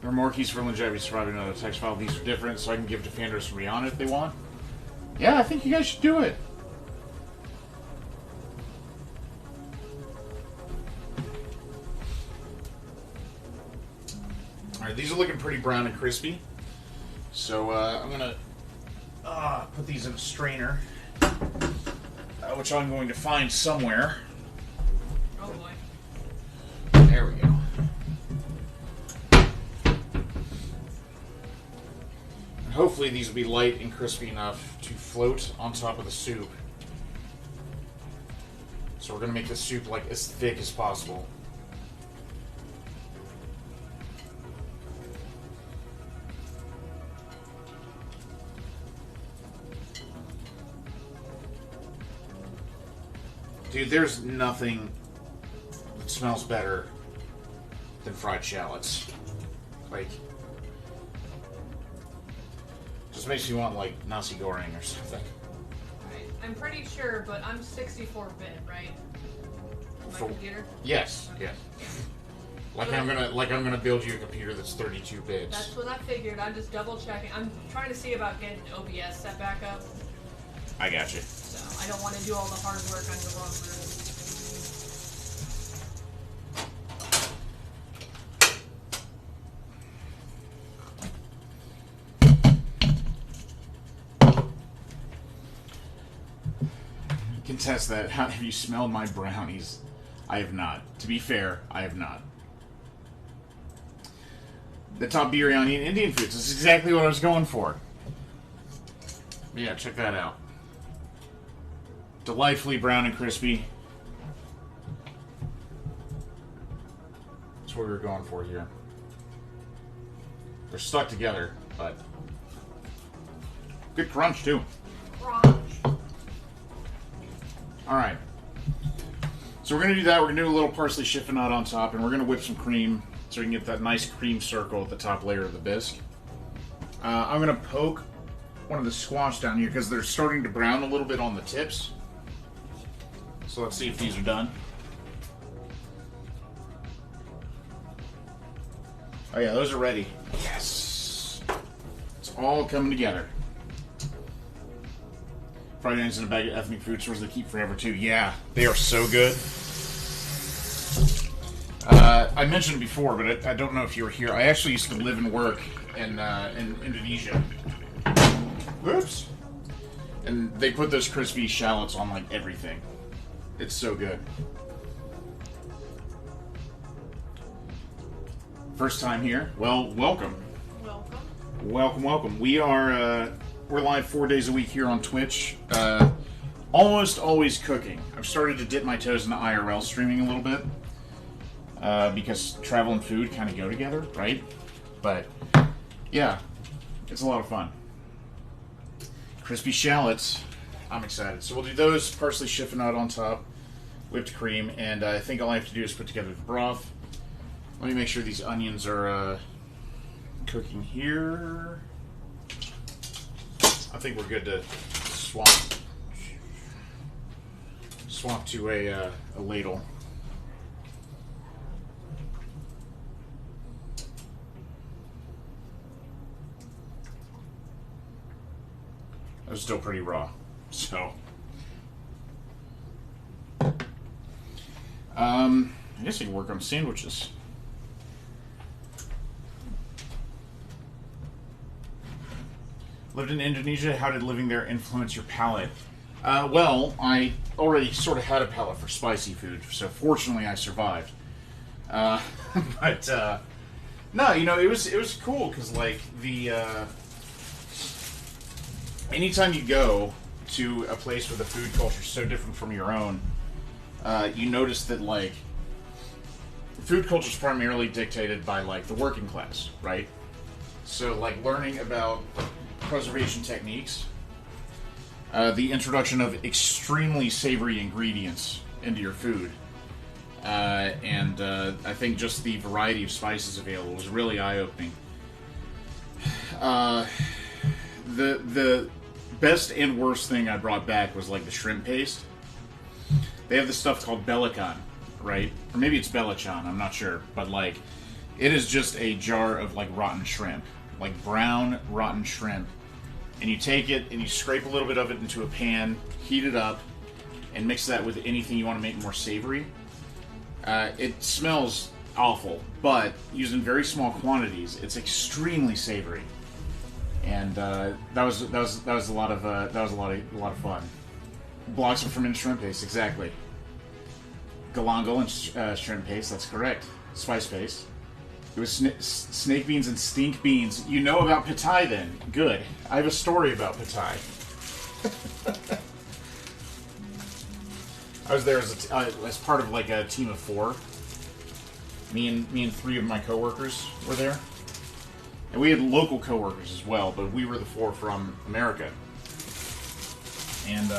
There are more keys for longevity surviving another text file. These are different, so I can give Defanders and Rihanna if they want. Yeah, I think you guys should do it. Alright, these are looking pretty brown and crispy. So I'm going to put these in a strainer, which I'm going to find somewhere. Oh boy. There we go. And hopefully these will be light and crispy enough to float on top of the soup. So we're going to make the soup like as thick as possible. Dude, there's nothing that smells better than fried shallots. Like, just makes me want, like, nasi goreng or something. Right. I'm pretty sure, but I'm 64-bit, right? On my computer? Yes, Okay. yes. Like I'm gonna build you a computer that's 32 bits. That's what I figured. I'm just double checking. I'm trying to see about getting OBS set back up. I got you. So I don't want to do all the hard work on the wrong room. Contest that. How have you smelled my brownies? I have not. To be fair, I have not. The top biryani in Indian foods. This is exactly what I was going for. Yeah, check that out. Delightfully brown and crispy. That's what we were going for here. They're stuck together, but good crunch too. Crunch. Alright. So we're going to do that. We're going to do a little parsley chiffonade on top, and we're going to whip some cream so we can get that nice cream circle at the top layer of the bisque. I'm going to poke one of the squash down here because they're starting to brown a little bit on the tips. So let's see if these are done. Oh yeah, those are ready. Yes! It's all coming together. Fried onions in a bag of ethnic food stores they keep forever too. Yeah, they are so good. I mentioned before, but I don't know if you were here. I actually used to live and work in Indonesia. Whoops. And they put those crispy shallots on like everything. It's so good. First time here? Well, welcome. Welcome. Welcome, welcome. We're live 4 days a week here on Twitch. Almost always cooking. I've started to dip my toes into IRL streaming a little bit. Because travel and food kind of go together, right? But, yeah, it's a lot of fun. Crispy shallots. I'm excited. So we'll do those, parsley chiffonade on top, whipped cream, and I think all I have to do is put together the broth. Let me make sure these onions are cooking here. I think we're good to swap to a ladle. They're still pretty raw, so I guess I can work on sandwiches. Lived in Indonesia. How did living there influence your palate? Well, I already sort of had a palate for spicy food, so fortunately I survived. But no, you know, it was cool because like the anytime you go to a place where the food culture is so different from your own, you notice that like food culture is primarily dictated by like the working class, right? So like learning about preservation techniques, the introduction of extremely savory ingredients into your food, and I think just the variety of spices available was really eye-opening. The best and worst thing I brought back was like the shrimp paste. They have this stuff called Belacan, right? Or maybe it's Belachan, I'm not sure. But like, It is just a jar of like rotten shrimp, like brown rotten shrimp, and you take it and you scrape a little bit of it into a pan, heat it up, and mix that with anything you want to make more savory. It smells awful, but used in very small quantities, it's extremely savory, and that was a lot of fun. Blocks of fermented shrimp paste, exactly. Galangal and shrimp paste, that's correct. Spice paste. It was snake beans and stink beans. You know about patai then? Good. I have a story about patai. I was there as part of like a team of 4. Me and 3 of my coworkers were there, and we had local coworkers as well. But we were the 4 from America, and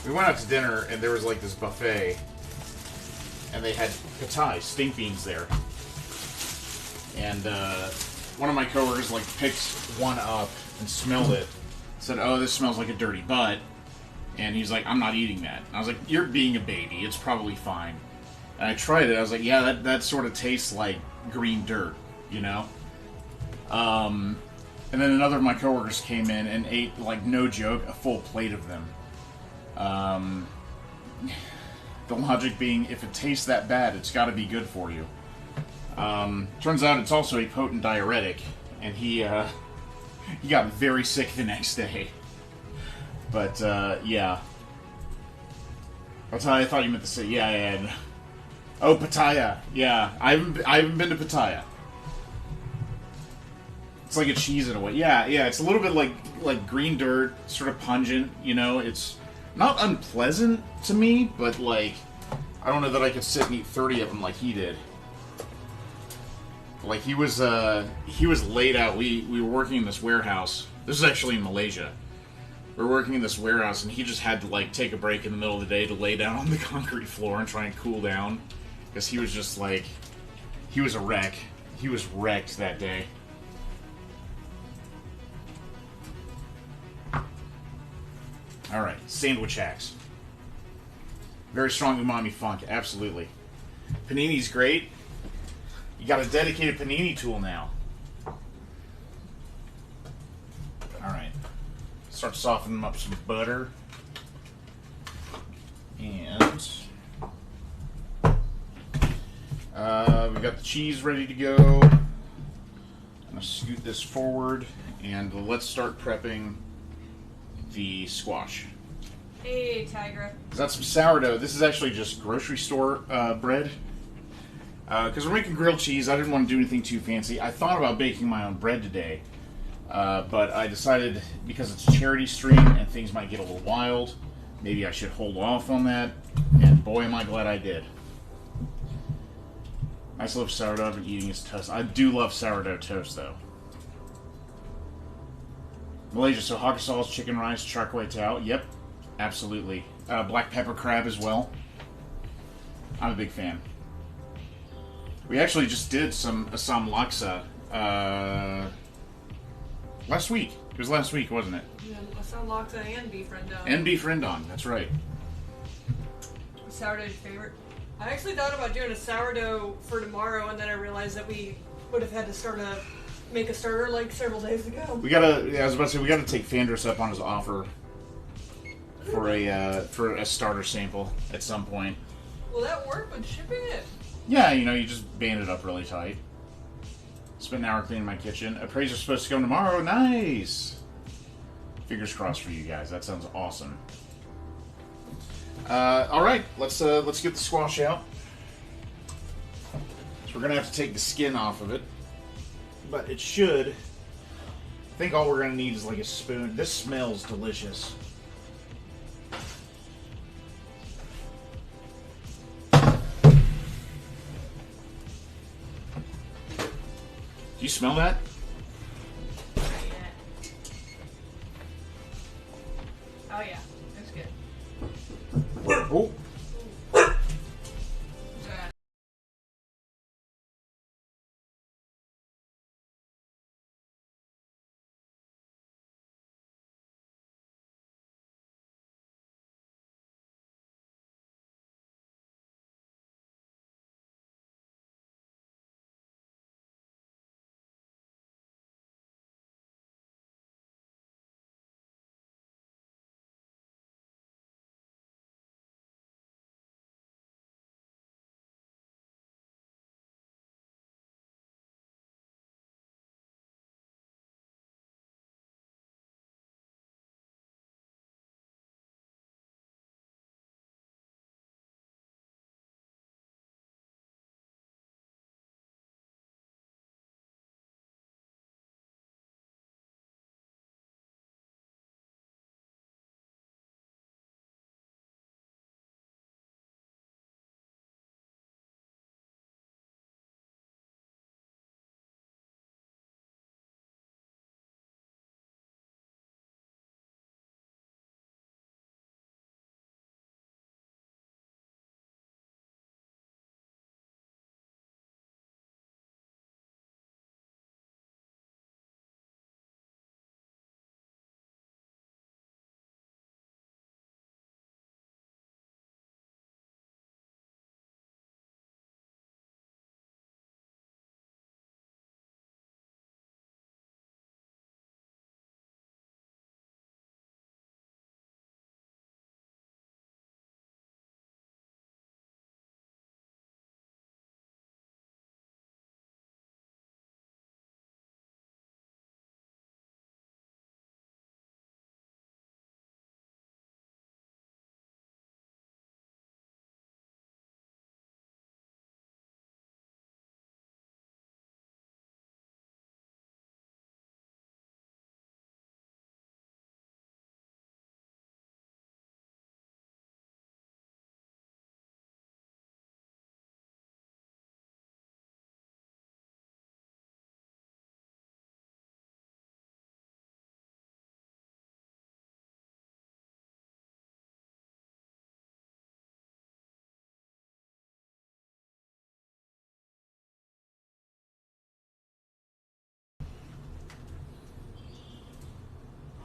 we went out to dinner, and there was like this buffet, and they had patai, stink beans there, and one of my coworkers like picked one up and smelled it, said, "Oh, this smells like a dirty butt." And he's like, "I'm not eating that." And I was like, "You're being a baby. It's probably fine." And I tried it. I was like, "Yeah, that sort of tastes like green dirt, you know?" And then another of my coworkers came in and ate, like, no joke, a full plate of them. The logic being, if it tastes that bad, it's got to be good for you. Turns out it's also a potent diuretic, and he got very sick the next day. But, yeah. That's how I thought you meant to say, yeah. Oh, Pattaya. Yeah, I haven't been to Pattaya. It's like a cheese in a way. Yeah, it's a little bit like green dirt, sort of pungent, you know? It's not unpleasant to me, but, like, I don't know that I could sit and eat 30 of them like he did. Like, he was laid out. We were working in this warehouse. This is actually in Malaysia. We were working in this warehouse, and he just had to, like, take a break in the middle of the day to lay down on the concrete floor and try and cool down. Because he was just, like... He was a wreck. He was wrecked that day. Alright, sandwich hacks. Very strong umami funk, absolutely. Panini's great. You got a dedicated panini tool now. Alright. Start softening up some butter. And we've got the cheese ready to go. I'm going to scoot this forward, and let's start prepping the squash. Hey, Tigra. Is that some sourdough? This is actually just grocery store bread. Because we're making grilled cheese, I didn't want to do anything too fancy. I thought about baking my own bread today. But I decided, because it's a charity stream and things might get a little wild, maybe I should hold off on that. And boy, am I glad I did. I still love sourdough. I've been eating his toast. I do love sourdough toast, though. Malaysia, so hot sauce, chicken rice, char kway teow. Yep, absolutely. Black pepper crab as well. I'm a big fan. We actually just did some Assam laksa last week. It was last week, wasn't it? Yeah, Assam laksa and beef rendang. And beef rendang, that's right. Sourdough's your favorite? I actually thought about doing a sourdough for tomorrow, and then I realized that we would have had to make a starter like several days ago. I was about to say, we gotta take Fandris up on his offer for a starter sample at some point. Will that work with shipping it? Yeah, you just band it up really tight. Spent an hour cleaning my kitchen. Appraiser's supposed to come tomorrow. Nice! Fingers crossed for you guys. That sounds awesome. Alright, let's get the squash out. So we're gonna have to take the skin off of it. But it should... I think all we're gonna need is like a spoon. This smells delicious. Do you smell that? Not yet. Oh yeah, that's good. Oh.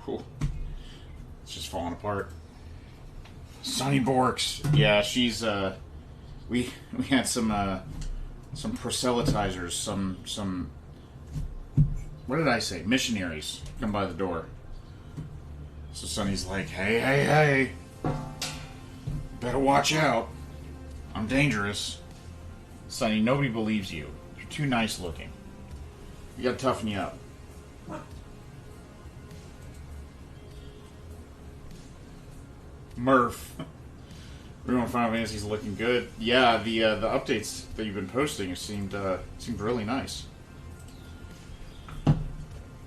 Cool. It's just falling apart. Sunny Borks. Yeah, she's we had some proselytizers, some what did I say? Missionaries come by the door. So Sunny's like, hey, better watch out. I'm dangerous. Sunny, nobody believes you. You're too nice looking. You gotta toughen you up. Murph. Everyone Final Fantasy's looking good. Yeah, the updates that you've been posting seemed really nice.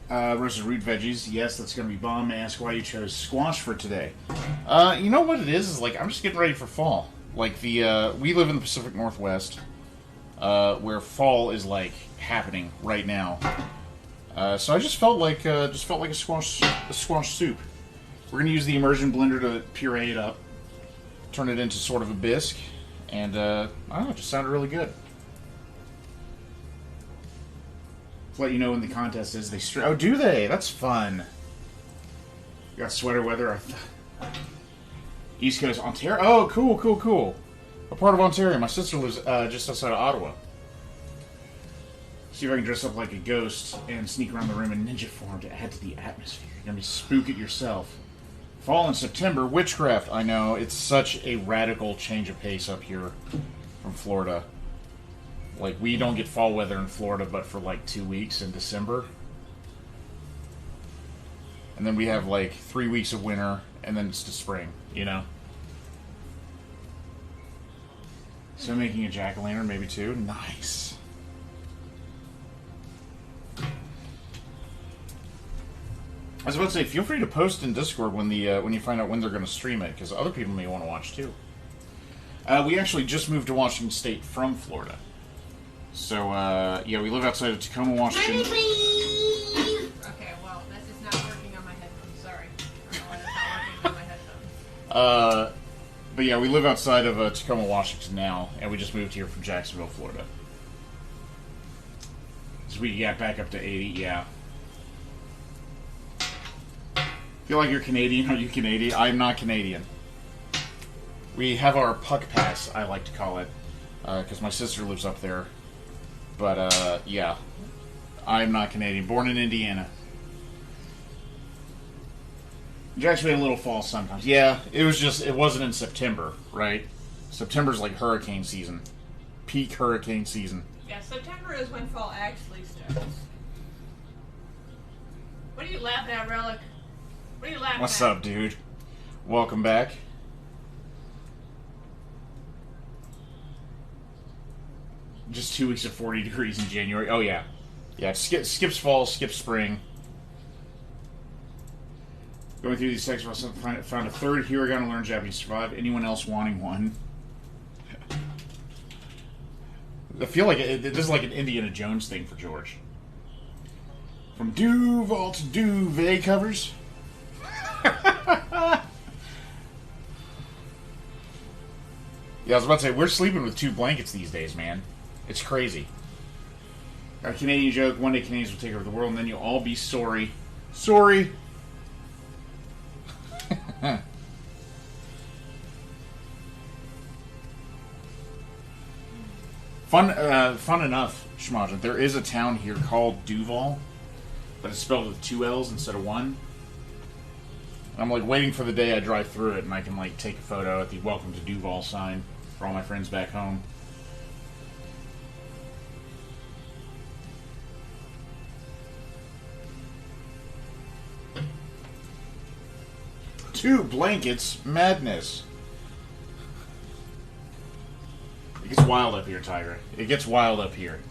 Roasted root veggies. Yes, that's gonna be bomb. Ask why you chose squash for today. You know what it is like I'm just getting ready for fall. Like we live in the Pacific Northwest, where fall is like happening right now. So I just felt like a squash soup. We're gonna use the immersion blender to puree it up, turn it into sort of a bisque, and I don't know, it just sounded really good. To let you know when the contest is, they oh, do they? That's fun. You got sweater weather. East Coast, Ontario. Oh, cool. What part of Ontario? My sister lives just outside of Ottawa. See if I can dress up like a ghost and sneak around the room in ninja form to add to the atmosphere. You're gonna be spook it yourself. Fall in September, witchcraft. I know, it's such a radical change of pace up here from Florida. Like, we don't get fall weather in Florida but for like 2 weeks in December. And then we have like 3 weeks of winter, and then it's to spring, you know? So making a jack-o'-lantern, maybe two. Nice. I was about to say, feel free to post in Discord when you find out when they're going to stream it, because other people may want to watch too. We actually just moved to Washington State from Florida. So, yeah, we live outside of Tacoma, Washington. Okay, well, that's just not working on my headphones. Sorry. I don't know why that's not working on my headphones. But yeah, we live outside of Tacoma, Washington now, and we just moved here from Jacksonville, Florida. So we got back up to 80, yeah. Feel like you're Canadian? Are you Canadian? I'm not Canadian. We have our puck pass, I like to call it, because my sister lives up there. But, yeah. I'm not Canadian. Born in Indiana. Jacksonville a little fall sometimes. Yeah, it wasn't in September, right? September's like hurricane season. Peak hurricane season. Yeah, September is when fall actually starts. What are you laughing at, Relic? What are you laughing at? What's up, dude? Welcome back. Just 2 weeks of 40 degrees in January. Oh, yeah. Yeah, skips fall, skips spring. Going through these texts, I found a third hero going to learn Japanese survive. Anyone else wanting one? I feel like this is like an Indiana Jones thing for George. From Duval to duvet covers. Yeah, I was about to say, we're sleeping with 2 blankets these days, man. It's crazy. Got a Canadian joke. One day Canadians will take over the world, and then you'll all be sorry. Sorry. Fun enough, Schmajan. There is a town here called Duval, but it's spelled with 2 L's instead of 1. And I'm like waiting for the day I drive through it and I can like take a photo at the Welcome to Duval sign for all my friends back home. Two blankets, madness. It gets wild up here, Tiger. It gets wild up here.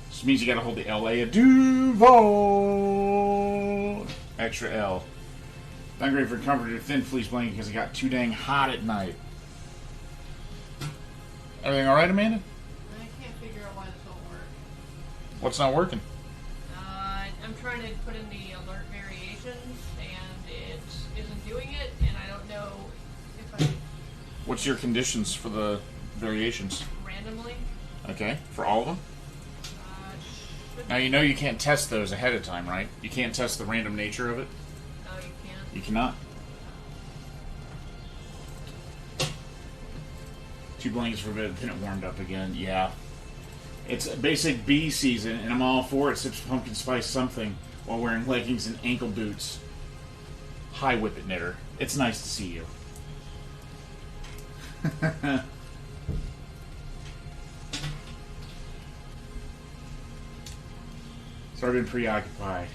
This means you gotta hold the LA of Duval. Extra L. Not great for comfort your thin fleece blanket because it got too dang hot at night. Everything alright, Amanda? I can't figure out why this won't work. What's not working? I'm trying to put in the alert variations, and it isn't doing it, and I don't know if I... What's your conditions for the variations? Randomly. Okay, for all of them? Now, you know you can't test those ahead of time, right? You can't test the random nature of it? No, you can't. You cannot? 2 blankets for a bit, then it warmed up again. Yeah. It's a basic bee season, and I'm all for it. Sips pumpkin spice something while wearing leggings and ankle boots. Hi, Whippet Knitter. It's nice to see you. So I've been preoccupied.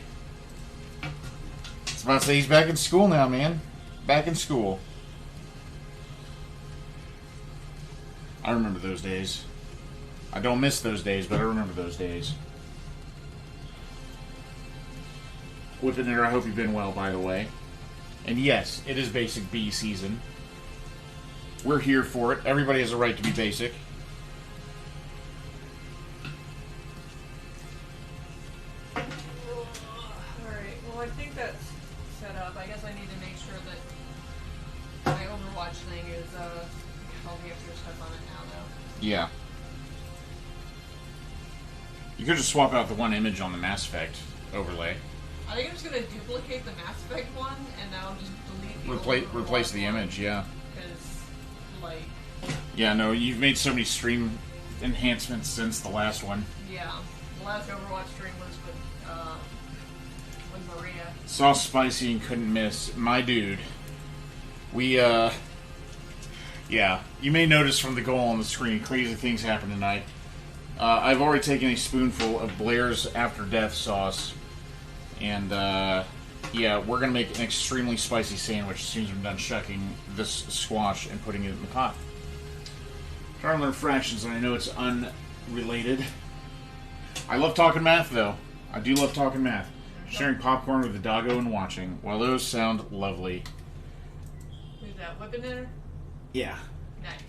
It's about to say he's back in school now, man. Back in school. I remember those days. I don't miss those days, but I remember those days. Whippet Knitter, I hope you've been well, by the way. And yes, it is basic bee season. We're here for it. Everybody has a right to be basic. Alright, well I think that's set up. I guess I need to make sure that my Overwatch thing is all the extra stuff on it now though. Yeah. You could just swap out the one image on the Mass Effect overlay. I think I'm just gonna duplicate the Mass Effect one and now just delete the Replace the image, yeah. Because, like... Yeah, no, you've made so many stream enhancements since the last one. Yeah. The last Overwatch stream was with Maria. Saw spicy and couldn't miss. My dude. We, yeah. You may notice from the goal on the screen, crazy things happen tonight. I've already taken a spoonful of Blair's After Death sauce. And, yeah, we're going to make an extremely spicy sandwich as soon as we're done shucking this squash and putting it in the pot. Trying to learn fractions, and I know it's unrelated. I love talking math, though. I do love talking math. Sharing popcorn with the doggo and watching. Well, those sound lovely. Who's that, Whippet Knitter? Yeah. Nice.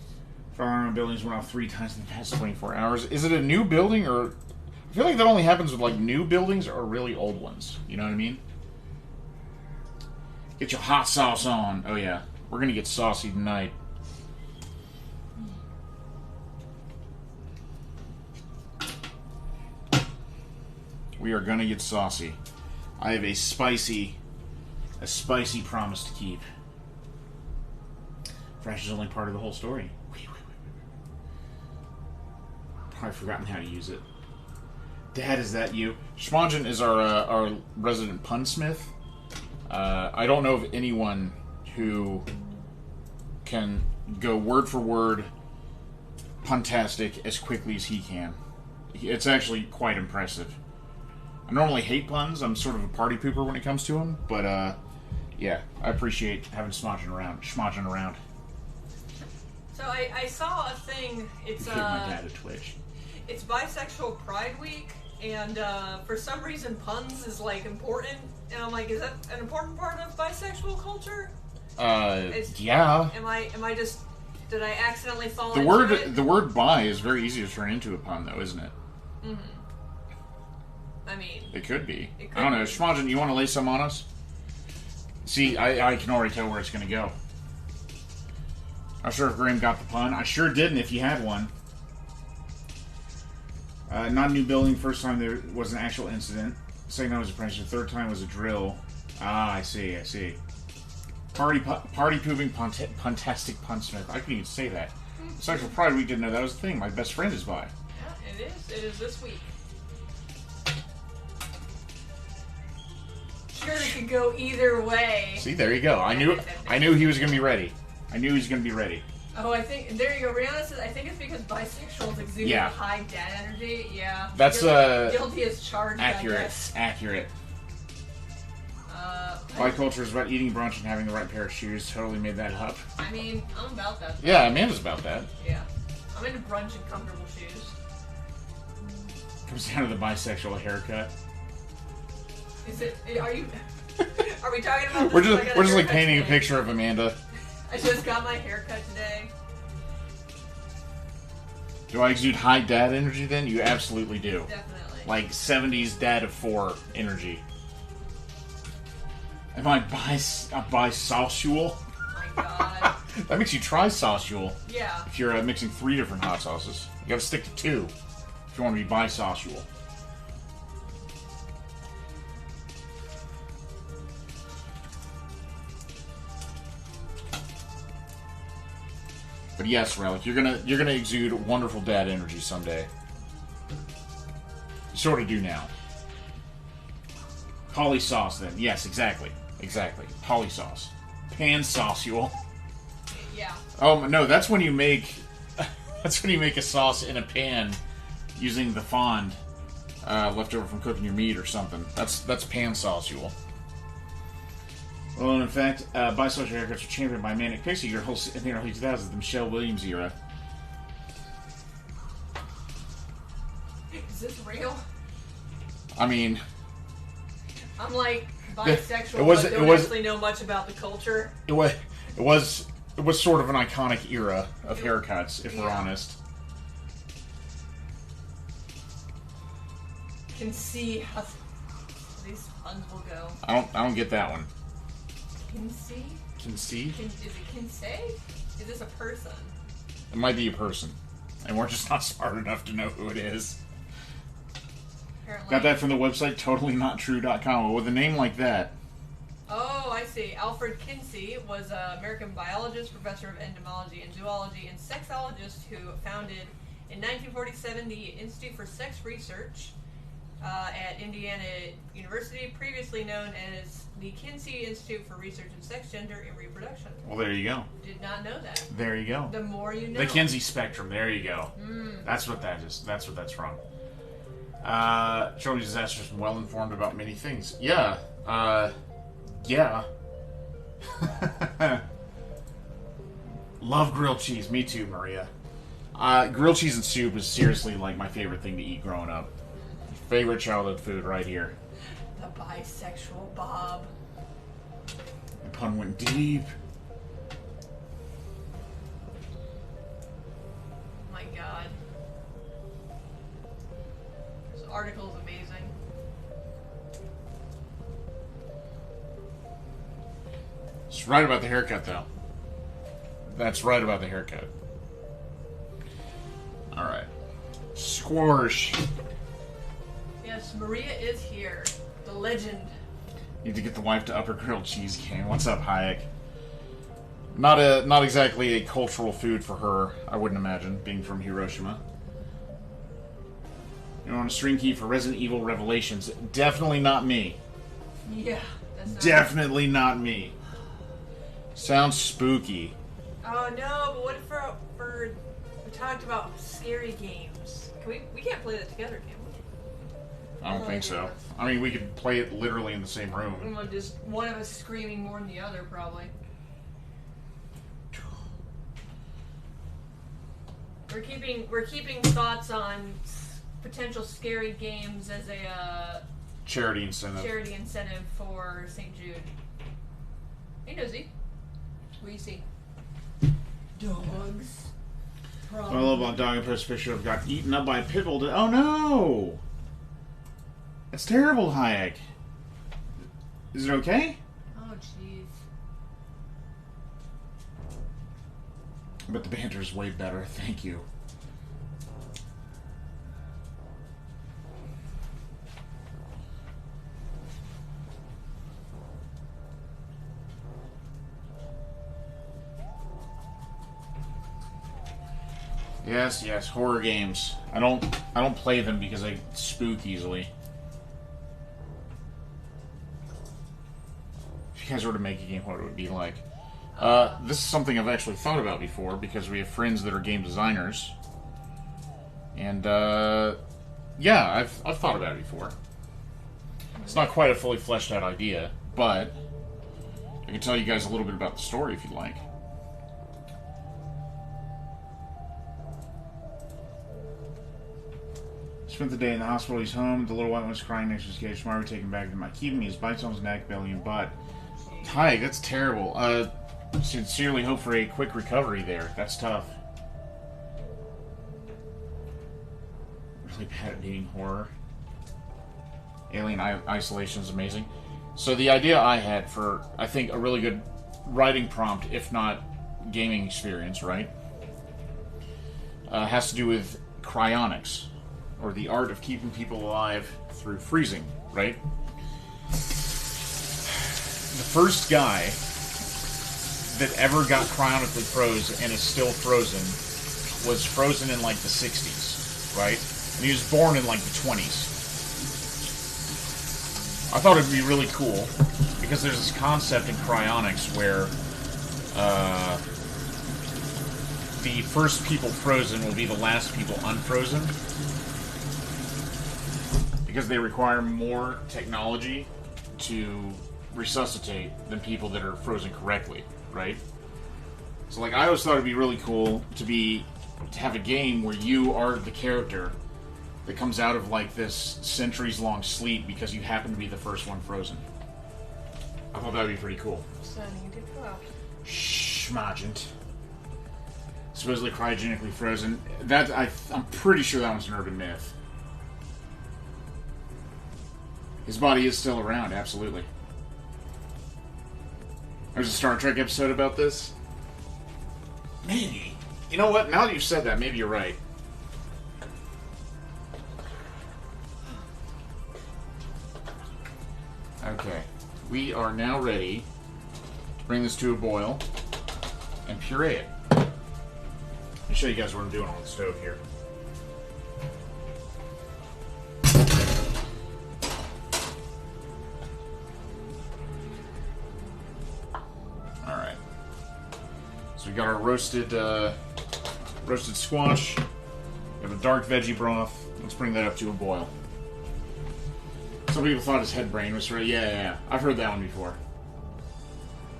Fire alarm buildings went off 3 times in the past 24 hours. Is it a new building, or... I feel like that only happens with, like, new buildings or really old ones. You know what I mean? Get your hot sauce on. Oh, yeah. We're gonna get saucy tonight. We are gonna get saucy. I have a spicy promise to keep. Fresh is only part of the whole story. Probably forgotten how to use it. Dad, is that you? Schmongen is our resident punsmith. I don't know of anyone who can go word for word puntastic as quickly as he can. It's actually quite impressive. I normally hate puns. I'm sort of a party pooper when it comes to them, but yeah, I appreciate having Schmongen around. So I saw a thing. It's my dad at Twitch. It's Bisexual Pride Week, and for some reason puns is like important. And I'm like, is that an important part of bisexual culture? Yeah. Am I just? Did I accidentally fall the into word it? The word bi is very easy to turn into a pun, though, isn't it? Mm-hmm. I mean, it could be. It could I don't know. be. Schmongen, you want to lay some on us? See, I can already tell where it's going to go. I'm sure if Graham got the pun. I sure didn't if you had one. Not a new building. First time there was an actual incident. Second time was a apprenticeship. Third time was a drill. Ah, I see. Party pooping puntastic punsmith. I couldn't even say that. Sexual Pride Week, didn't know that was a thing. My best friend is bi. Yeah, it is. It is this week. Sure, it could go either way. See, there you go. I knew he was going to be ready. I knew he was going to be ready. Oh, I think there you go. Rihanna says I think it's because bisexuals exude high dad energy. Yeah, that's guilty as charged. Accurate. I guess. Accurate. Biculture is about eating brunch and having the right pair of shoes. Totally made that up. I mean, I'm about that. Yeah, Amanda's about that. Yeah, I'm into brunch and comfortable shoes. Comes down to the bisexual haircut. Is it? Are you? Are we talking about? This we're just like painting a picture of Amanda. I just got my haircut today. Do I exude high dad energy then? You absolutely do. Definitely. Like 70s dad of 4 energy. Am I bisexual? Oh my god. That makes you trisexual. Yeah. If you're mixing 3 different hot sauces. You gotta stick to 2 if you want to be bisexual. But yes, Relic, you're gonna exude wonderful dad energy someday. You sort of do now. Poly sauce, then. Yes, exactly. Exactly. Poly sauce. Pan sauce, you all. Yeah. Oh no, that's when you make that's when you make a sauce in a pan using the fond left over from cooking your meat or something. That's pan sauce, you all. Well, and in fact, bisexual haircuts were championed by Manic Pixie Girls in the early 2000s, the Michelle Williams era. Is this real? I mean, I'm like bisexual, but don't actually know much about the culture. It was sort of an iconic era of haircuts, if we're honest. Can see how these puns will go. I don't get that one. Can see? Can see? Is it can say? Is this a person? It might be a person, and we're just not smart enough to know who it is. Apparently. Got that from the website totallynotrue.com. With a name like that. Oh, I see. Alfred Kinsey was an American biologist, professor of entomology and zoology, and sexologist who founded in 1947 the Institute for Sex Research at Indiana University, previously known as the Kinsey Institute for Research in Sex, Gender, and Reproduction. Well, there you go. Did not know that. There you go. The more you know. The Kinsey Spectrum. There you go. That's what that is. That's what that's from. Showing disasters and well informed about many things. Yeah. Yeah. Love grilled cheese. Me too, Maria. Grilled cheese and soup is seriously like my favorite thing to eat growing up. Favorite childhood food right here. The bisexual Bob. The pun went deep. My God. This article is amazing. It's right about the haircut, though. That's right about the haircut. Alright. Squash. Yes, Maria is here. The legend. Need to get the wife to up her grilled cheese game. What's up, Hayek? Not exactly a cultural food for her, I wouldn't imagine, being from Hiroshima. You want a string key for Resident Evil Revelations? Definitely not me. Yeah, that's not Definitely not me. Sounds spooky. Oh no, but what if we talked about scary games? We can't play that together, can we? I don't think so. I mean, we could play it literally in the same room. Well, just one of us screaming more than the other, probably. We're keeping thoughts on potential scary games as a Charity incentive for St. Jude. Hey, Nosy. What do you see? Dogs. What I love about dog and post picture of got eaten up by a pit bull. Oh no! That's terrible, Hayek. Is it okay? Oh jeez. But the banter is way better. Thank you. Yes, horror games. I don't play them because I spook easily. If you guys were to make a game, what it would be like? This is something I've actually thought about before because we have friends that are game designers, and yeah, I've thought about it before. It's not quite a fully fleshed out idea, but I can tell you guys a little bit about the story if you'd like. Spent the day in the hospital. He's home. The little white one was crying next to his cage. Tomorrow we take him back to my keeping. He has bites on his neck, belly, and butt. Hi, that's terrible. Sincerely hope for a quick recovery there. That's tough. Really bad at being horror. Alien Isolation is amazing. So the idea I had for, I think, a really good writing prompt, if not gaming experience, right? Has to do with cryonics. Or the art of keeping people alive through freezing, right? The first guy that ever got cryonically froze and is still frozen was frozen in like the 60s, right? And he was born in like the 20s. I thought it'd be really cool because there's this concept in cryonics where the first people frozen will be the last people unfrozen because they require more technology to resuscitate than people that are frozen correctly, right? So, like, I always thought it'd be really cool to have a game where you are the character that comes out of, like, this centuries-long sleep because you happen to be the first one frozen. I thought that would be pretty cool. Son, you did go out. Shh, Margent. Supposedly cryogenically frozen. I'm pretty sure that one's an urban myth. His body is still around, absolutely. There's a Star Trek episode about this. Maybe. You know what? Now that you've said that, maybe you're right. Okay. We are now ready to bring this to a boil and puree it. Let me show you guys what I'm doing on the stove here. Alright. So we got our roasted squash. We have a dark veggie broth. Let's bring that up to a boil. Some people thought his head brain was right. Yeah. I've heard that one before.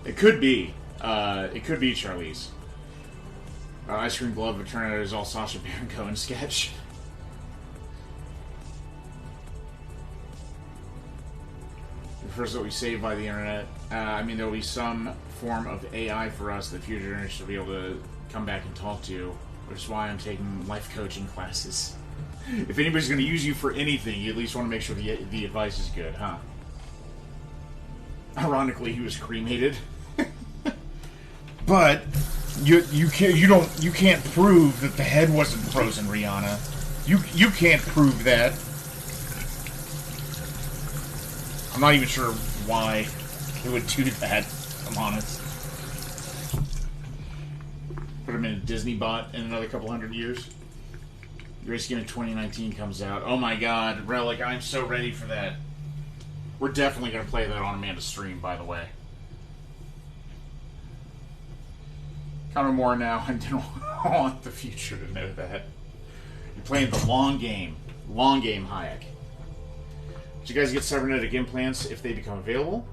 It could be. It could be Charlize. Ice Cream Glove would turn out as all Sacha Baron Cohen sketch. First, that we saved by the internet. I mean, there will be some form of AI for us that future generations will be able to come back and talk to, which is why I'm taking life coaching classes. If anybody's going to use you for anything, you at least want to make sure the advice is good, huh? Ironically, he was cremated, but you can't prove that the head wasn't frozen, Rihanna. You can't prove that. I'm not even sure why it would do that, if I'm honest. Put him in a Disney bot in another couple hundred years. Race Game in 2019 comes out. Oh my god, Relic, I'm so ready for that. We're definitely going to play that on Amanda's stream, by the way. Kind of more now, I didn't want the future to know that. You're playing the long game. Long game, Hayek. Do you guys get cybernetic implants if they become available?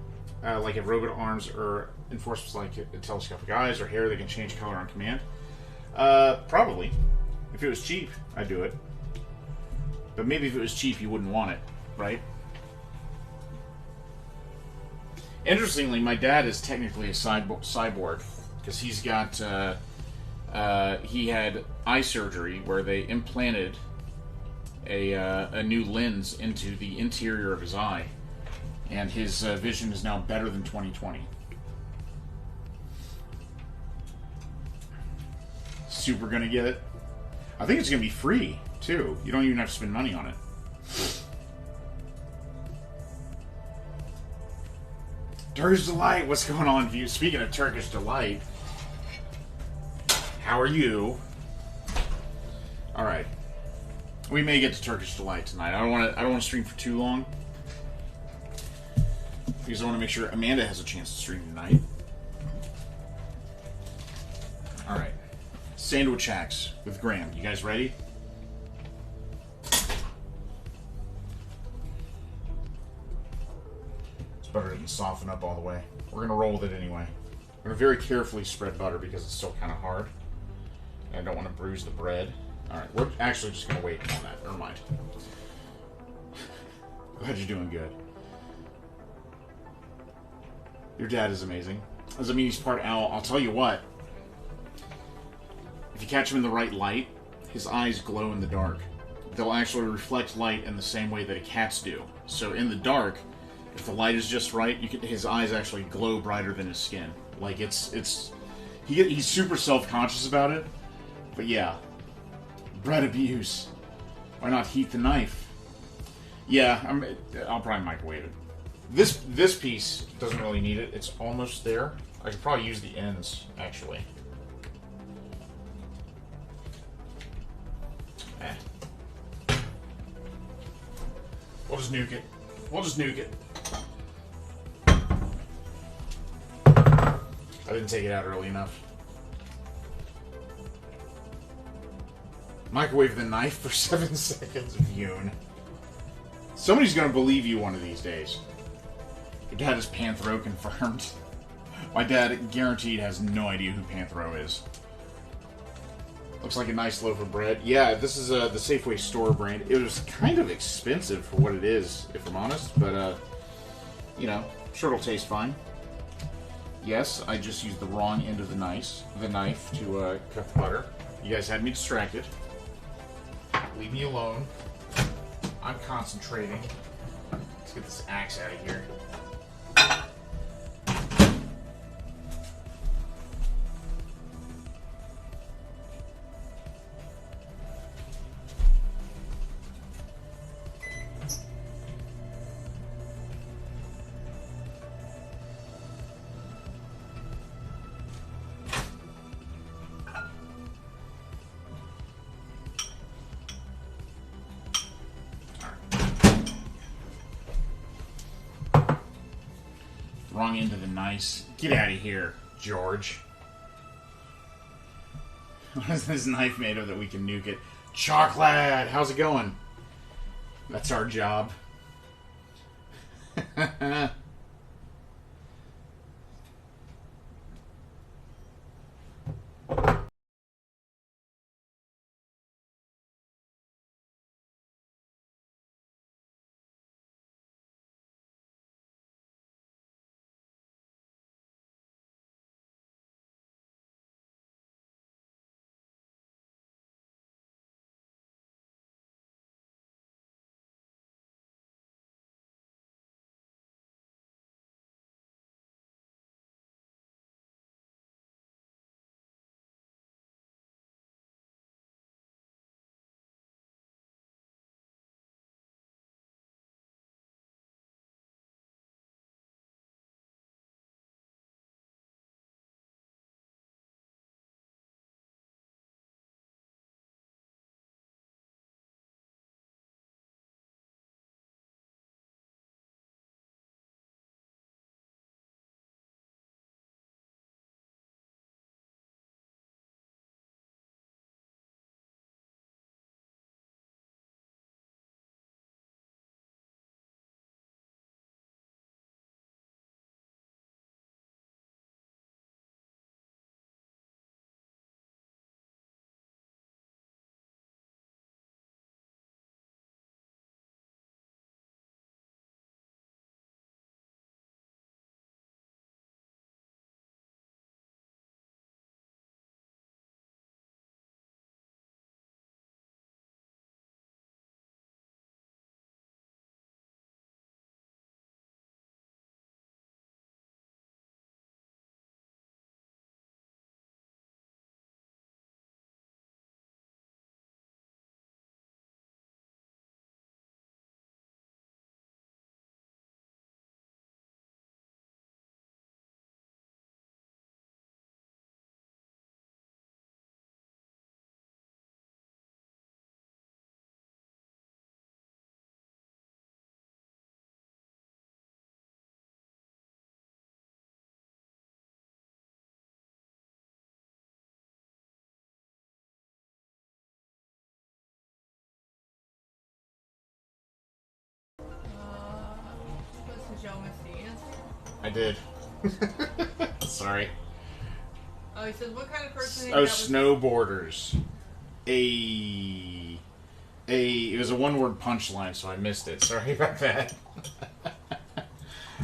Like if robot arms or enforcements like telescopic eyes or hair that can change color on command? Probably. If it was cheap, I'd do it. But maybe if it was cheap, you wouldn't want it, right? Interestingly, my dad is technically a cyborg because he's got he had eye surgery where they implanted a new lens into the interior of his eye, and his vision is now better than 20/20. Super gonna get it. I think it's gonna be free too. You don't even have to spend money on it. Turkish Delight, what's going on, view? Speaking of Turkish Delight, how are you? All right. We may get to Turkish Delight tonight. I don't want to stream for too long because I want to make sure Amanda has a chance to stream tonight. All right, sandwich hacks with Graham. You guys ready? It's butter didn't soften up all the way. We're gonna roll with it anyway. We're gonna very carefully spread butter because it's still kind of hard. And I don't want to bruise the bread. Alright, we're actually just going to wait on that. Never mind. Glad you're doing good. Your dad is amazing. Doesn't mean he's part owl. I'll tell you what. If you catch him in the right light, his eyes glow in the dark. They'll actually reflect light in the same way that cats do. So in the dark, if the light is just right, his eyes actually glow brighter than his skin. Like he's super self-conscious about it. But yeah. Bread abuse. Why not heat the knife? Yeah, I'll probably microwave it. This piece doesn't really need it. It's almost there. I could probably use the ends, actually. We'll just nuke it. We'll just nuke it. I didn't take it out early enough. Microwave the knife for 7 seconds, Yoon. Somebody's gonna believe you one of these days. Your dad is Panthro confirmed. My dad, guaranteed, has no idea who Panthro is. Looks like a nice loaf of bread. Yeah, this is the Safeway store brand. It was kind of expensive for what it is, if I'm honest, but, you know, I'm sure it'll taste fine. Yes, I just used the wrong end of the knife to cut the butter. You guys had me distracted. Leave me alone. I'm concentrating. Let's get this axe out of here. Wrong end of the knife. Get out of here, George. What is this knife made of that we can nuke it? Chocolate! How's it going? That's our job. Did y'all miss the answer? I did. Sorry. Oh, he says, what kind of person? Oh, snowboarders. It was a one-word punchline, so I missed it. Sorry about that.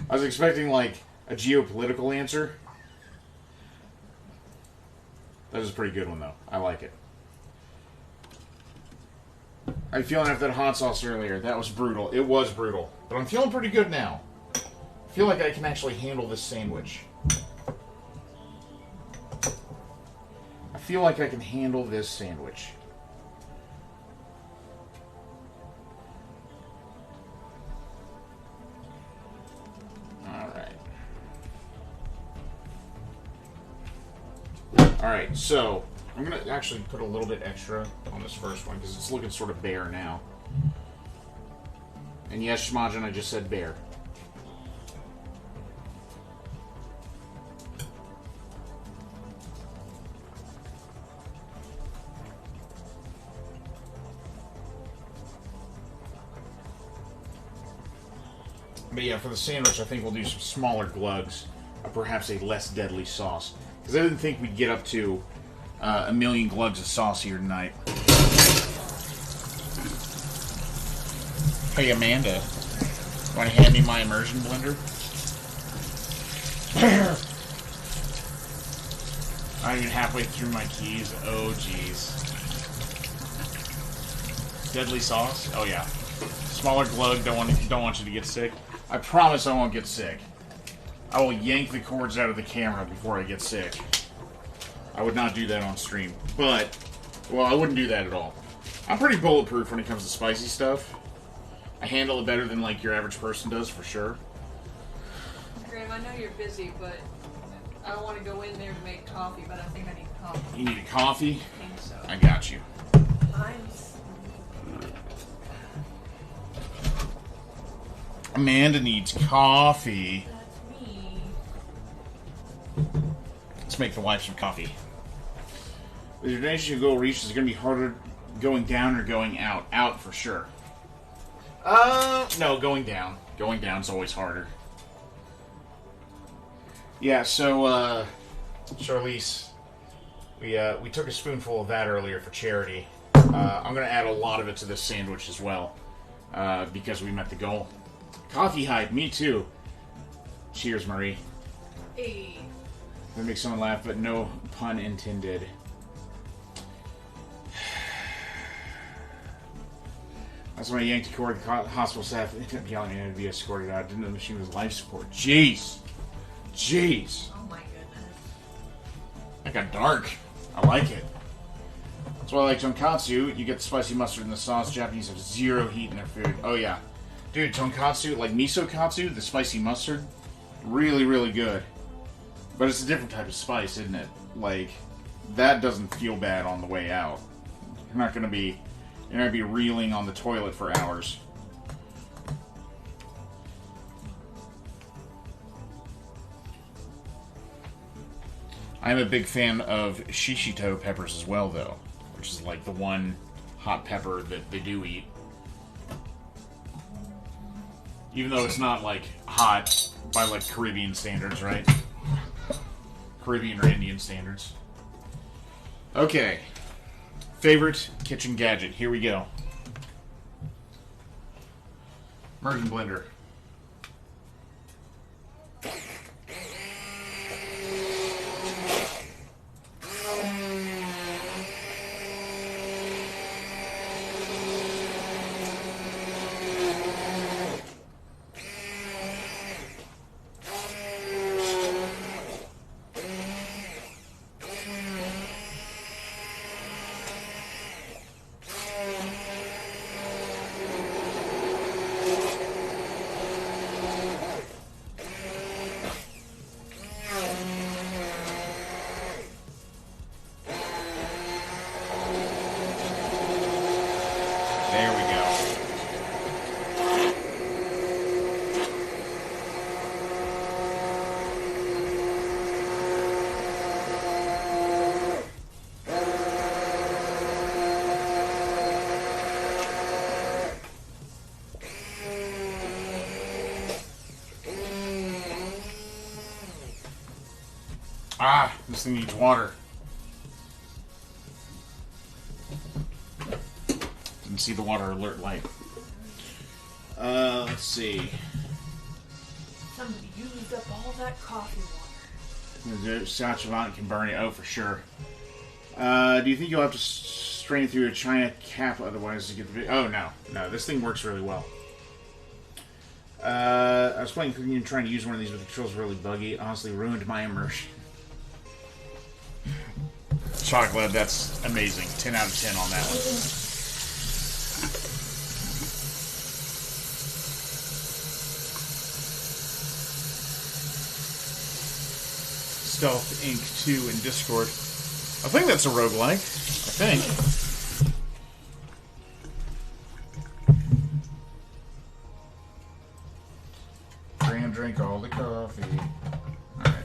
I was expecting, like, a geopolitical answer. That was a pretty good one, though. I like it. I'm feeling after that hot sauce earlier. That was brutal. It was brutal. But I'm feeling pretty good now. I feel like I can actually handle this sandwich. I feel like I can handle this sandwich. Alright. Alright, so I'm going to actually put a little bit extra on this first one because it's looking sort of bare now. And yes, Shmajin, I just said bare. But yeah, for the sandwich, I think we'll do some smaller glugs, perhaps a less deadly sauce. Because I didn't think we'd get up to a million glugs of sauce here tonight. Hey, Amanda, want to hand me my immersion blender? I'm even halfway through my keys. Oh, jeez. Deadly sauce? Oh, yeah. Smaller glug, don't want you to get sick. I promise I won't get sick. I will yank the cords out of the camera before I get sick. I would not do that on stream. But, well, I wouldn't do that at all. I'm pretty bulletproof when it comes to spicy stuff. I handle it better than, like, your average person does, for sure. Graham, I know you're busy, but I don't want to go in there to make coffee, but I think I need coffee. You need a coffee? I think so. I got you. Amanda needs coffee. That's me. Let's make the wife some coffee. The donation you go reach is going to be harder going down or going out. Out for sure. No, going down. Going down's always harder. Yeah, so, Charlize, we took a spoonful of that earlier for charity. I'm going to add a lot of it to this sandwich as well, because we met the goal. Coffee hype, me too. Cheers, Marie. Hey. That makes someone laugh, but no pun intended. That's when I yanked the cord. The hospital staff kept yelling at me to be escorted out. I didn't know the machine was life support. Jeez. Jeez. Oh my goodness. That got dark. I like it. That's why I like tonkatsu. You get the spicy mustard in the sauce. Japanese have zero heat in their food. Oh yeah. Dude, tonkatsu, like miso katsu, the spicy mustard, really, really good. But it's a different type of spice, isn't it? Like, that doesn't feel bad on the way out. You're not gonna be reeling on the toilet for hours. I'm a big fan of shishito peppers as well, though, which is like the one hot pepper that they do eat. Even though it's not, like, hot by, like, Caribbean standards, right? Caribbean or Indian standards. Okay. Favorite kitchen gadget. Here we go. Immersion blender. Ah, this thing needs water. Didn't see the water alert light. Let's see. Somebody used up all that coffee water. Sachavant can burn it. Oh, for sure. Do you think you'll have to strain through a China cap otherwise to get the... Oh, no. No, this thing works really well. I was playing cooking and trying to use one of these, but the controls were really buggy. It honestly ruined my immersion. Chocolate, that's amazing. 10 out of 10 on that one. Stealth Inc. 2 in Discord. I think that's a roguelike. I think. Graham drank all the coffee. Alright.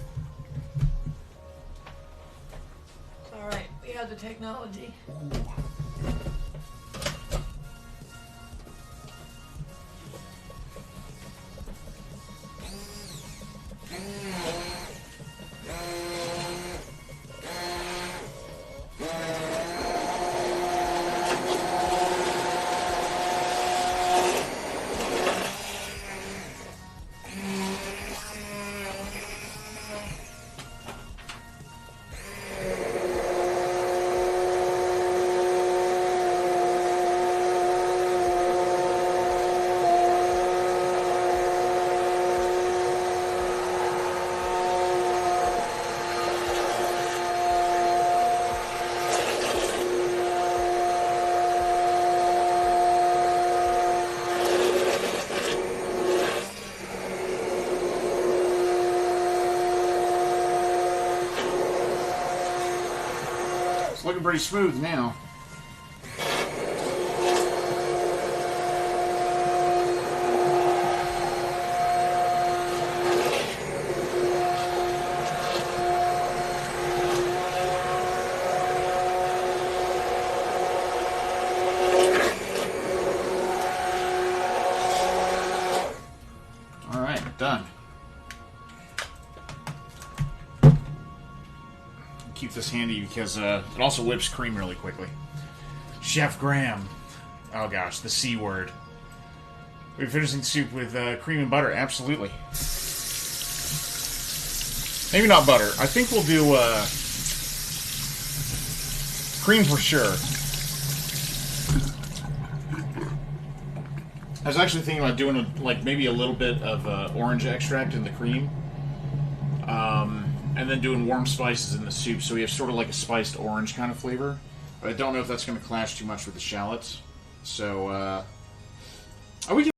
Alright, we have the technology. Ooh. It's looking pretty smooth now. Alright, done. Keep this handy because it also whips cream really quickly. Chef Graham. Oh gosh, the C word. We're finishing soup with cream and butter. Absolutely. Maybe not butter. I think we'll do cream for sure. I was actually thinking about doing maybe a little bit of orange extract in the cream. And then doing warm spices in the soup, so we have sort of like a spiced orange kind of flavor. But I don't know if that's going to clash too much with the shallots. So, we can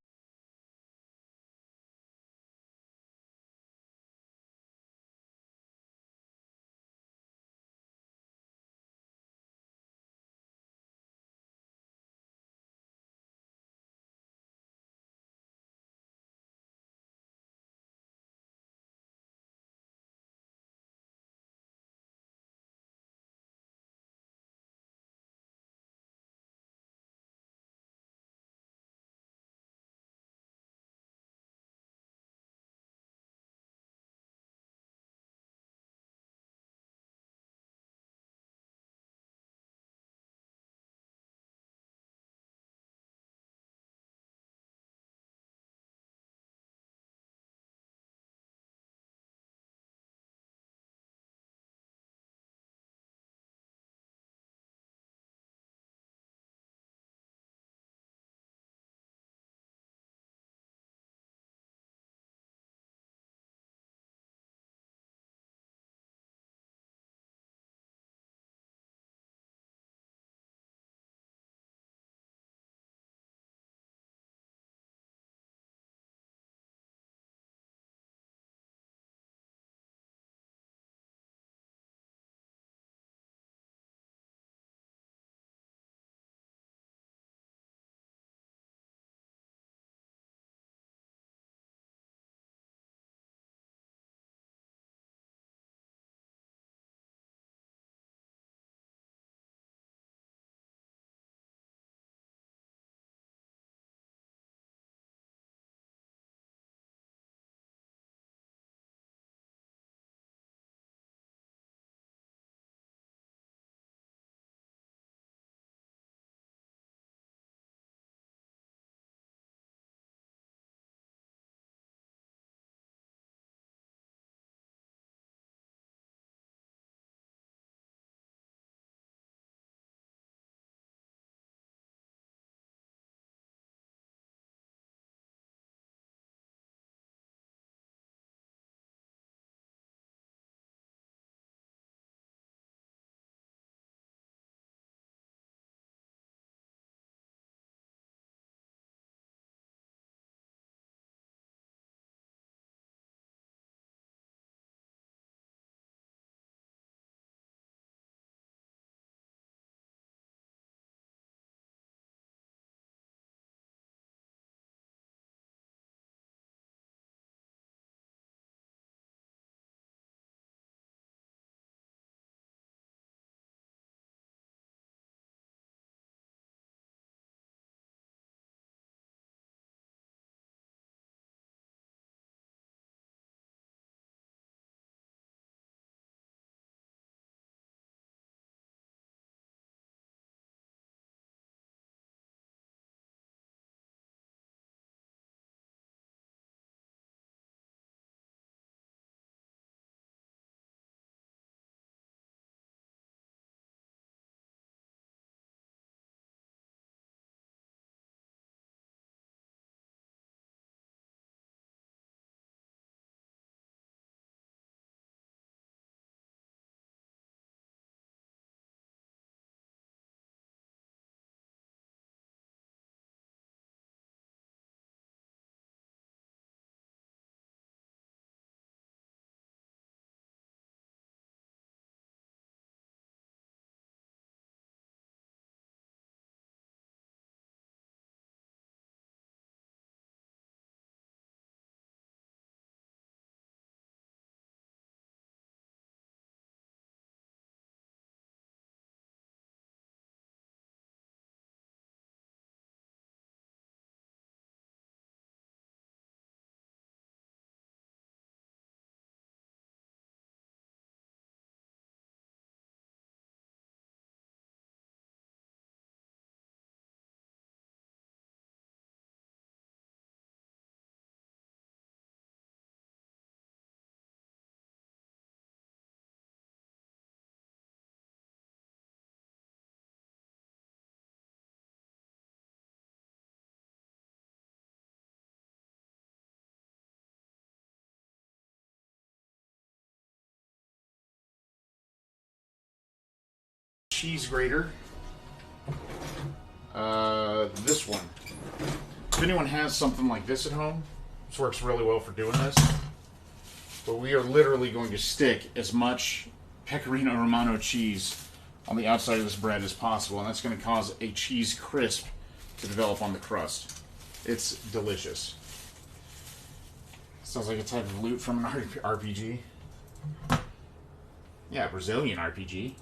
cheese grater. This one. If anyone has something like this at home, this works really well for doing this. But we are literally going to stick as much Pecorino Romano cheese on the outside of this bread as possible, and that's going to cause a cheese crisp to develop on the crust. It's delicious. Sounds like a type of loot from an RPG. Yeah, Brazilian RPG.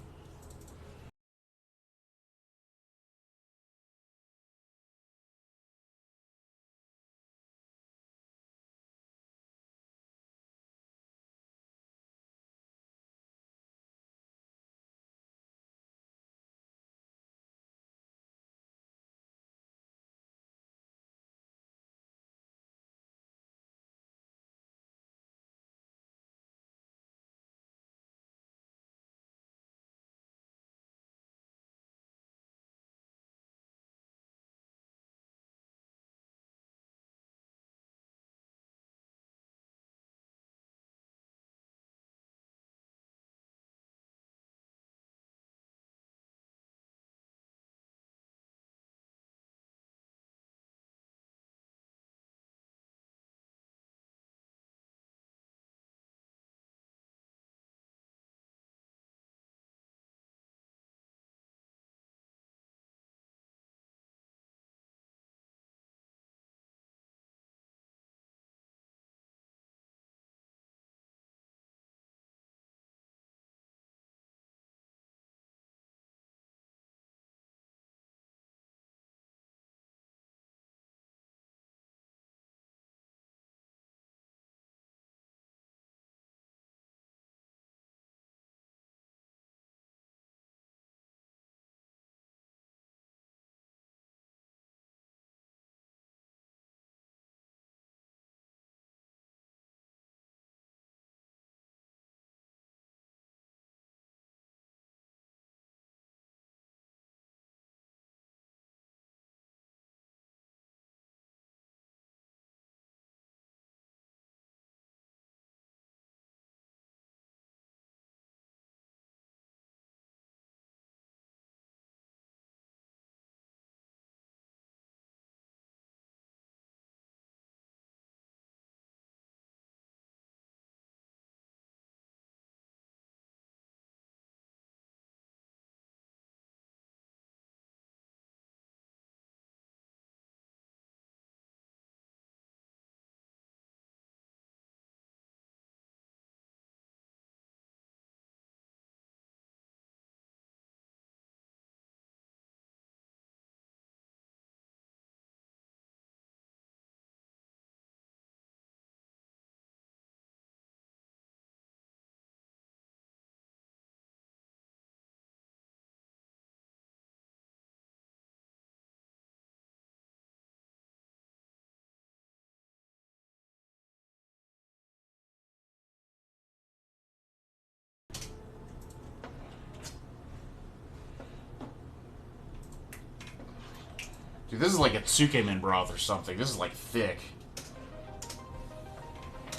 Dude, this is like a tsukemen broth or something. This is like thick.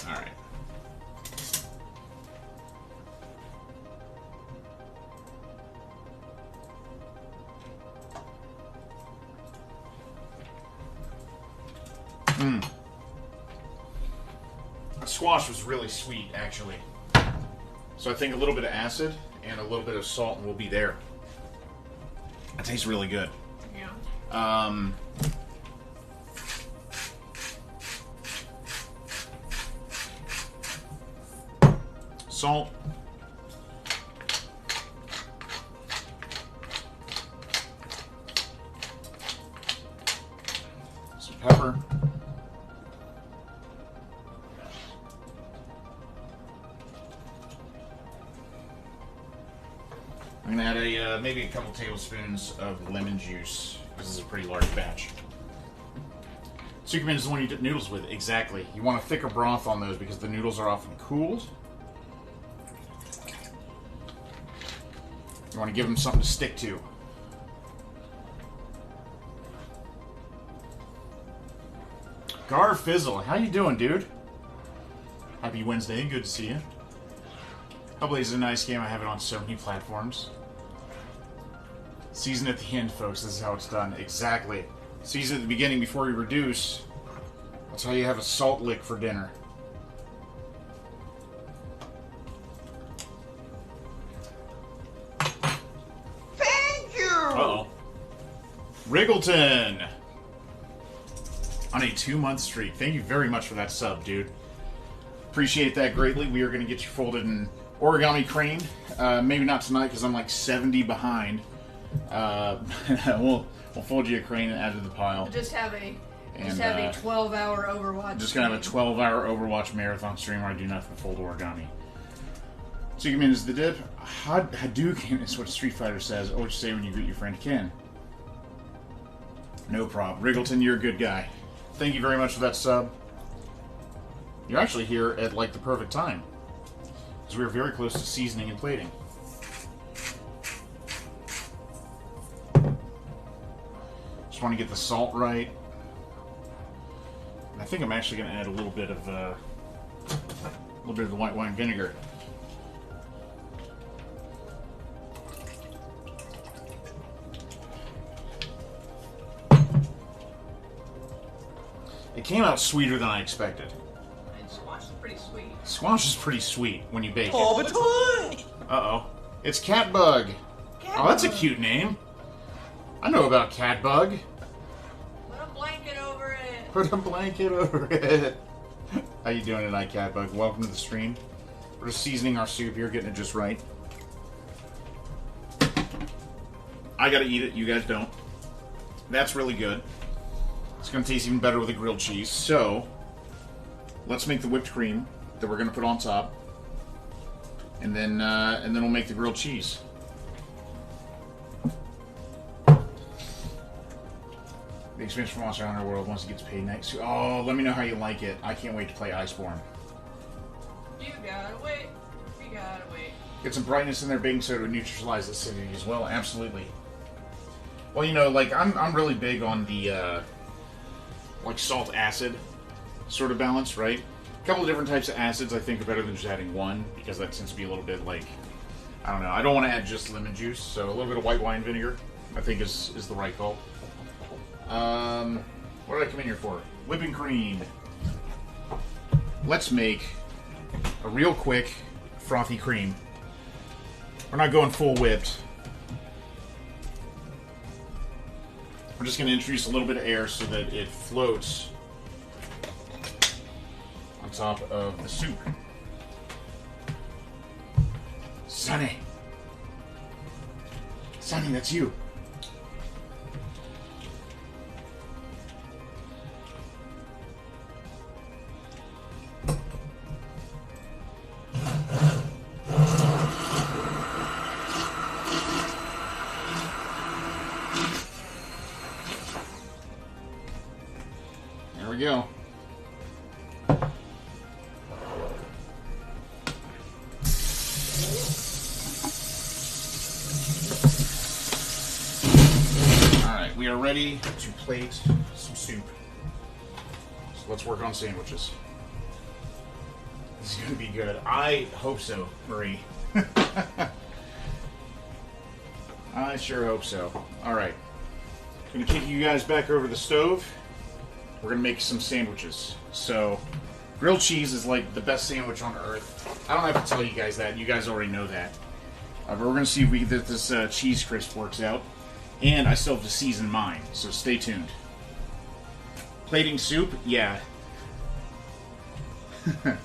Alright. The squash was really sweet, actually. So I think a little bit of acid and a little bit of salt and we'll be there. It tastes really good. Yeah. Salt. Some pepper. I'm gonna add maybe a couple tablespoons of lemon juice. This is a pretty large batch. Tsukemen is the one you dip noodles with. Exactly. You want a thicker broth on those because the noodles are often cooled. You want to give them something to stick to. Garfizzle, how you doing, dude? Happy Wednesday, good to see you. Hellblade is a nice game. I have it on so many platforms. Season at the end, folks. This is how it's done. Exactly. Season at the beginning before you reduce. That's how you have a salt lick for dinner. Thank you! Uh-oh. Wriggleton! On a 2-month streak. Thank you very much for that sub, dude. Appreciate that greatly. We are going to get you folded in origami crane. Maybe not tonight because I'm like 70 behind. We'll fold you a crane and add to the pile. Just have a 12-hour Overwatch. Just gonna have a 12-hour Overwatch marathon stream where I do nothing but fold origami. So you come in as the dip. Hadouken is what Street Fighter says. Or what you say when you greet your friend Ken. No problem. Wriggleton, you're a good guy. Thank you very much for that sub. You're actually here at like the perfect time. Because we are very close to seasoning and plating. Just want to get the salt right. And I think I'm actually going to add a little bit of the white wine vinegar. It came out sweeter than I expected. And squash is pretty sweet. Squash is pretty sweet when you bake it. Overtime! Uh-oh. It's Catbug. Oh, that's a cute name. I know about Catbug. Put a blanket over it. Put a blanket over it. How you doing tonight, Catbug? Welcome to the stream. We're just seasoning our soup here, getting it just right. I gotta eat it, you guys don't. That's really good. It's gonna taste even better with a grilled cheese. So, let's make the whipped cream that we're gonna put on top. And then we'll make the grilled cheese. The experience from Monster Hunter World once it gets paid next. Oh, let me know how you like it. I can't wait to play Iceborne. You gotta wait. You gotta wait. Get some brightness in there. Baking soda to neutralize acidity as well. Absolutely. Well, you know, like I'm really big on the like salt acid sort of balance, right? A couple of different types of acids I think are better than just adding one because that tends to be a little bit like, I don't know. I don't want to add just lemon juice, so a little bit of white wine vinegar I think is the right call. What did I come in here for? Whipping cream. Let's make a real quick frothy cream. We're not going full whipped. We're just going to introduce a little bit of air so that it floats on top of the soup. Sonny. Sonny, that's you. There we go. Alright, we are ready to plate some soup. So let's work on sandwiches. This is going to be good. I hope so, Marie. I sure hope so. Alright. Going to kick you guys back over the stove. We're going to make some sandwiches. So, grilled cheese is like the best sandwich on earth. I don't have to tell you guys that. You guys already know that. But we're going to see if we can get this cheese crisp works out. And I still have to season mine, so stay tuned. Plating soup? Yeah. If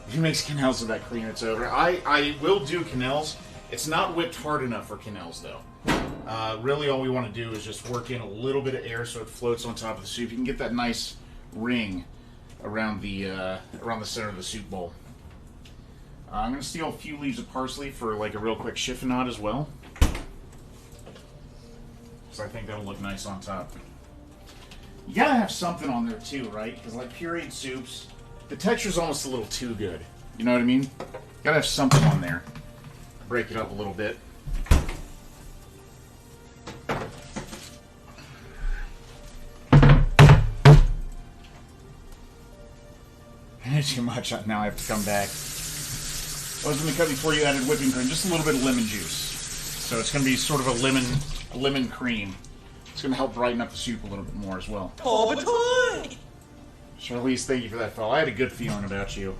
he makes quenelles with that cream, it's over. I will do quenelles. It's not whipped hard enough for quenelles, though. Really, all we want to do is just work in a little bit of air so it floats on top of the soup. You can get that nice ring around the center of the soup bowl. I'm going to steal a few leaves of parsley for like a real quick chiffonade as well. So I think that'll look nice on top. You gotta have something on there too, right? Because like pureed soups, the texture's almost a little too good. You know what I mean? Gotta have something on there. Break it up a little bit. Too much. Now I have to come back. I was going to cut before you added whipping cream. Just a little bit of lemon juice. So it's going to be sort of a lemon lemon cream. It's going to help brighten up the soup a little bit more as well. Charlize, thank you for that, fella. I had a good feeling about you.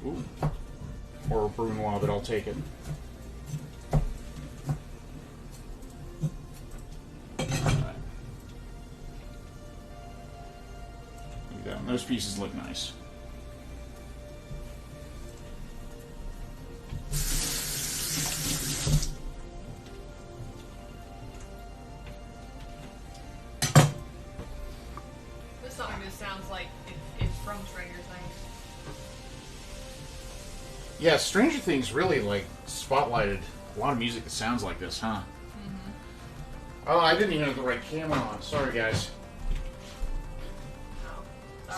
Ooh. Or a Brunoise, but I'll take it. Those pieces look nice. This song just sounds like it's from Stranger Things. Yeah, Stranger Things really like spotlighted a lot of music that sounds like this, huh? Mm-hmm. Oh, I didn't even have the right camera on. Sorry, guys.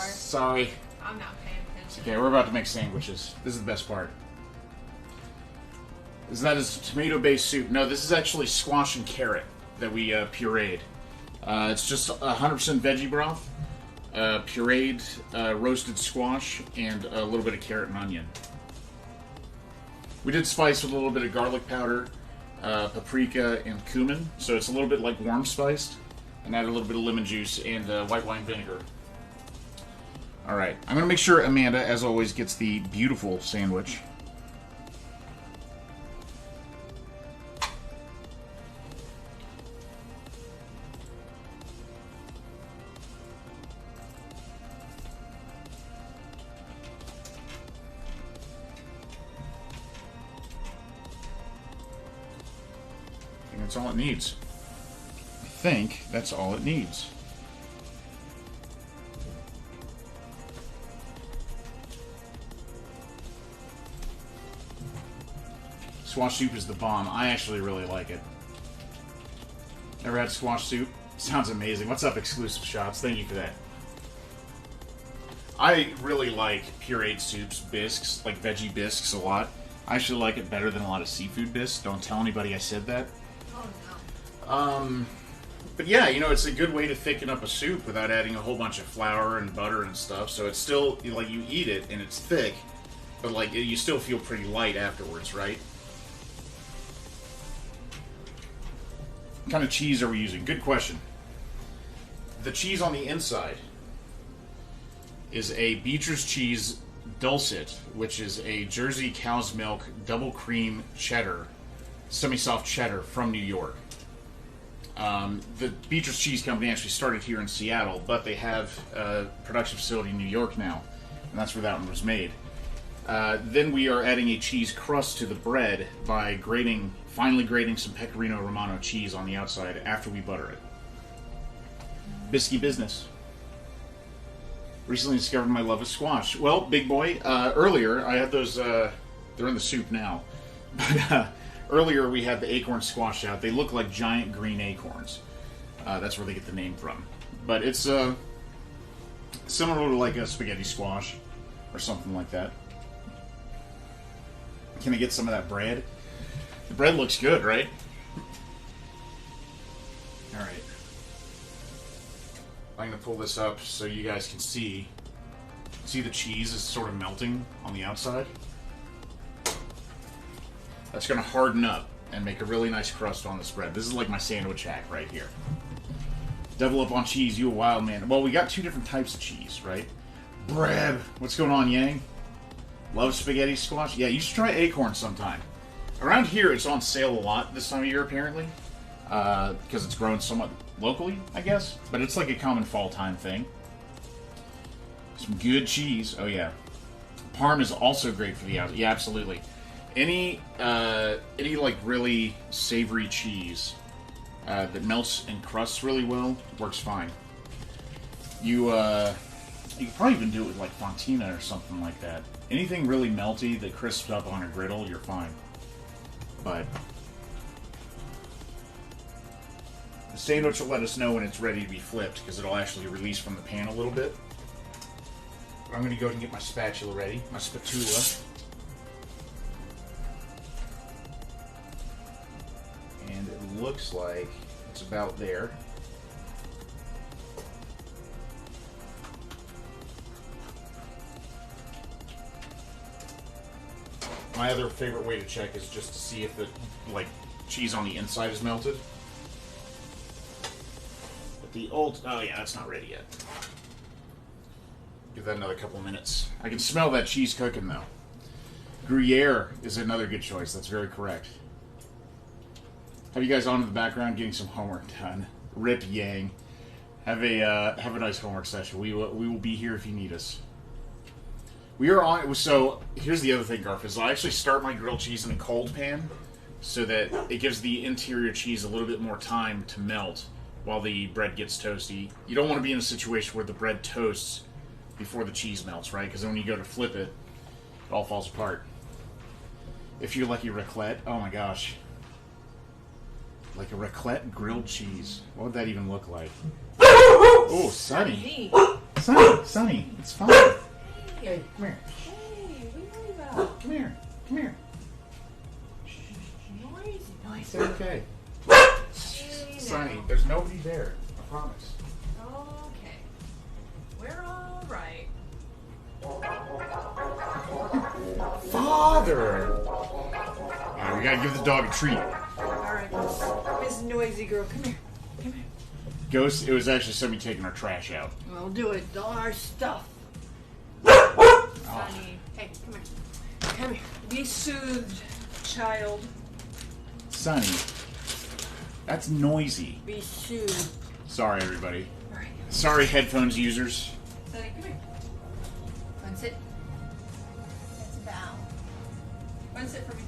Sorry. I'm not paying attention. It's okay, we're about to make sandwiches. This is the best part. That is tomato-based soup. No, this is actually squash and carrot that we pureed. It's just 100% veggie broth, pureed roasted squash, and a little bit of carrot and onion. We did spice with a little bit of garlic powder, paprika, and cumin, so it's a little bit like warm spiced, and add a little bit of lemon juice and white wine vinegar. Alright, I'm going to make sure Amanda, as always, gets the beautiful sandwich. I think that's all it needs. I think that's all it needs. Squash soup is the bomb. I actually really like it. Ever had squash soup? Sounds amazing. What's up, Exclusive Shots? Thank you for that. I really like pureed soups, bisques, like veggie bisques a lot. I actually like it better than a lot of seafood bisques. Don't tell anybody I said that. Oh, no. But yeah, you know, it's a good way to thicken up a soup without adding a whole bunch of flour and butter and stuff. So it's still, like, you eat it and it's thick, but, like, you still feel pretty light afterwards, right? What kind of cheese are we using? Good question. The cheese on the inside is a Beecher's cheese dulcet, which is a Jersey cow's milk double cream cheddar, semi-soft cheddar from New York. The Beecher's Cheese Company actually started here in Seattle, but they have a production facility in New York now, and that's where that one was made. Then we are adding a cheese crust to the bread by finely grating some Pecorino Romano cheese on the outside after we butter it. Bisky business. Recently discovered my love of squash. Well, big boy, earlier I had those, they're in the soup now, but earlier we had the acorn squash out. They look like giant green acorns. That's where they get the name from. But it's similar to like a spaghetti squash or something like that. Can I get some of that bread? The bread looks good, right? Alright. I'm going to pull this up so you guys can see. See the cheese is sort of melting on the outside? That's going to harden up and make a really nice crust on this bread. This is like my sandwich hack right here. Double up on cheese, you a wild man. Well, we got two different types of cheese, right? Bread. What's going on, Yang? Love spaghetti squash? Yeah, you should try Acorn sometime. Around here, it's on sale a lot this time of year, apparently. Because it's grown somewhat locally, I guess. But it's like a common fall time thing. Some good cheese. Oh, yeah. Parm is also great for the outside. Yeah, absolutely. Any like really savory cheese that melts and crusts really well works fine. You could probably even do it with like Fontina or something like that. Anything really melty that crisps up on a griddle, you're fine. But the sandwich will let us know when it's ready to be flipped because it'll actually release from the pan a little bit. But I'm going to go ahead and get my spatula ready, my spatula. And it looks like it's about there. my other favorite way to check is just to see if the cheese on the inside is melted. But the old, oh yeah, that's not ready yet. Give that another couple minutes. I can smell that cheese cooking though. Gruyere is another good choice. That's very correct. Have you guys on in the background getting some homework done? Rip Yang. Have a nice homework session. We will be here if you need us. We are on. So here's the other thing, Garf, is I actually start my grilled cheese in a cold pan so that it gives the interior cheese a little bit more time to melt while the bread gets toasty. You don't want to be in a situation where the bread toasts before the cheese melts, right? Because then when you go to flip it, it all falls apart. If you're lucky, raclette. Oh my gosh. Like a raclette grilled cheese. What would that even look like? Oh, Sonny. Sonny, it's fine. Hey, come here. Hey, what are you worried about? Come here. Come here. Noisy. It's okay. Hey, Sonny, now. there's nobody there. I promise. Okay. We're all right. Father! Alright, we gotta give the dog a treat. Alright, Miss Noisy Girl, come here. Come here. Ghost, it was actually somebody taking our trash out. We'll do it. All our stuff. Oh. Sonny. Hey, come here. Come here. Be soothed, child. Sonny, that's noisy. Be soothed. Sorry, everybody. Alright. Sorry, headphones users. Sonny, come here. One sit. That's a bow. One sit for me.